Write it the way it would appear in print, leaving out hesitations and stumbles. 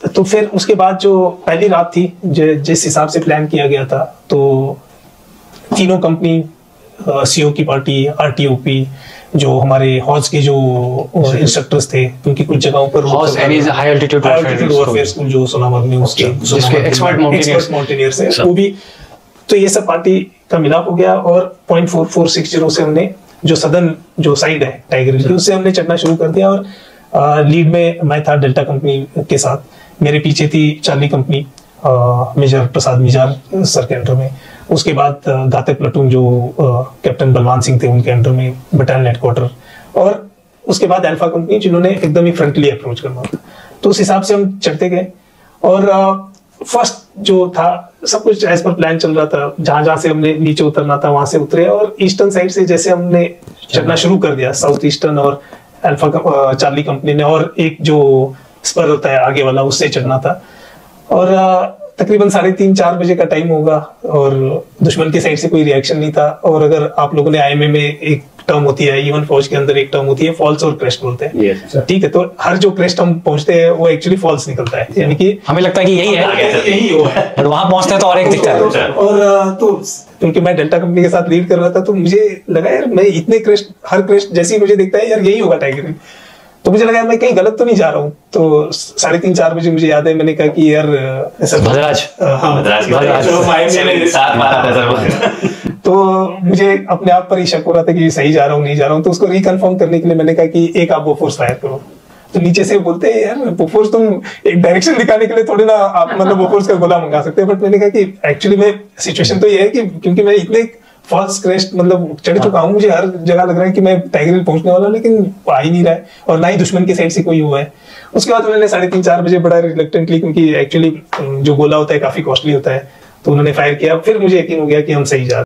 तो फिर उसके बाद जो पहली रात थी, जिस हिसाब से प्लान किया गया था, तो तीनों कंपनी, सीओ की पार्टी, आरटीओपी, जो हमारे हॉज के जो इंस्ट्रक्टर्स थे, उनकी कुछ जगहों पर हाई एल्टीट्यूड वॉरफेयर स्कूल जो सोनामर्ग में, उसके एक्सपर्ट माउंटेनियर्स हैं, वो भी। तो ये सब पार्टी का मिलाप हो गया और 0.4460 से हमने जो सदर्न जो साइड है टाइगर हिल की, उससे हमने चढ़ना शुरू कर दिया। और लीड में मैं था डेल्टा कंपनी के साथ, मेरे पीछे थी चार्ली कंपनी, मेजर प्रसाद मिजार सर के अंडर में। उसके बाद घातक प्लाटून जो कैप्टन बलवान सिंह थे, उनके अंडर में बटालियन हेडक्वार्टर। और उसके बाद अल्फा कंपनी, जिन्होंने एकदम ही फ्रंटली अप्रोच करना था। तो उस हिसाब से हम चढ़ते गए और फर्स्ट जो था सब कुछ एज पर प्लान चल रहा था। जहां जहां से हमने नीचे उतरना था वहां से उतरे, और ईस्टर्न साइड से जैसे हमने चढ़ना शुरू कर दिया, साउथ ईस्टर्न और अल्फा चार्ली कंपनी ने, और एक जो स्पर होता है आगे वाला, उससे चढ़ना था। और तकरीबन 3:30-4 बजे का टाइम होगा और दुश्मन की साइड से कोई रिएक्शन नहीं था। और अगर आप लोगों ने आईएमए में एक टर्म होती है, इवन फौज के अंदर एक टर्म होती है, फॉल्स और क्रेस्ट बोलते हैं, ठीक है। तो हर जो क्रेस्ट हम पहुंचते हैं वो एक्चुअली फॉल्स निकलता है, यानी कि हमें लगता है कि यही है, यही हुआ है, और वहां पहुंचते हैं तो और एक दिखता है। और तो क्योंकि मैं डेल्टा कंपनी के साथ लीड कर रहा था, तो मुझे लगा यार मैं इतने क्रेस्ट, हर क्रेस्ट जैसे ही मुझे देखता है यार यही होगा टाइगर हिल, तो मुझे लगा मैं कहीं गलत तो नहीं जा रहा हूँ। तो 3:30-4 बजे मुझे याद है, मैंने कहा कि यार भद्राज तो मुझे अपने आप पर ही शक हो रहा था कि सही जा रहा हूँ नहीं जा रहा हूँ। तो उसको रिकन्फर्म करने के लिए मैंने कहा कि एक आप बोफोर्स फायर करो। तो नीचे से बोलते हैं यार बोफोर्स, तुम एक डायरेक्शन दिखाने के लिए थोड़ी ना आप मतलब बोफोर्स का गोला मंगा सकते हैं। बट मैंने कहा कि एक्चुअली में सिचुएशन तो ये है कि क्योंकि मैं इतने फॉल्स क्रेस्ट मतलब चढ़ चुका हूँ, मुझे हर जगह लग रहा है कि मैं टाइगर हिल पहुंचने वाला, लेकिन आ ही नहीं रहा है, और ना ही दुश्मन की साइड से कोई हुआ है। उसके बाद मैंने 3:30-4 बजे बड़ा रिलक्टेंटली, क्योंकि एक्चुअली जो गोला होता है काफी कॉस्टली होता है, तो उन्होंने फायर किया। फिर मुझे यकीन हो गया कि हम सही जा रहे हैं।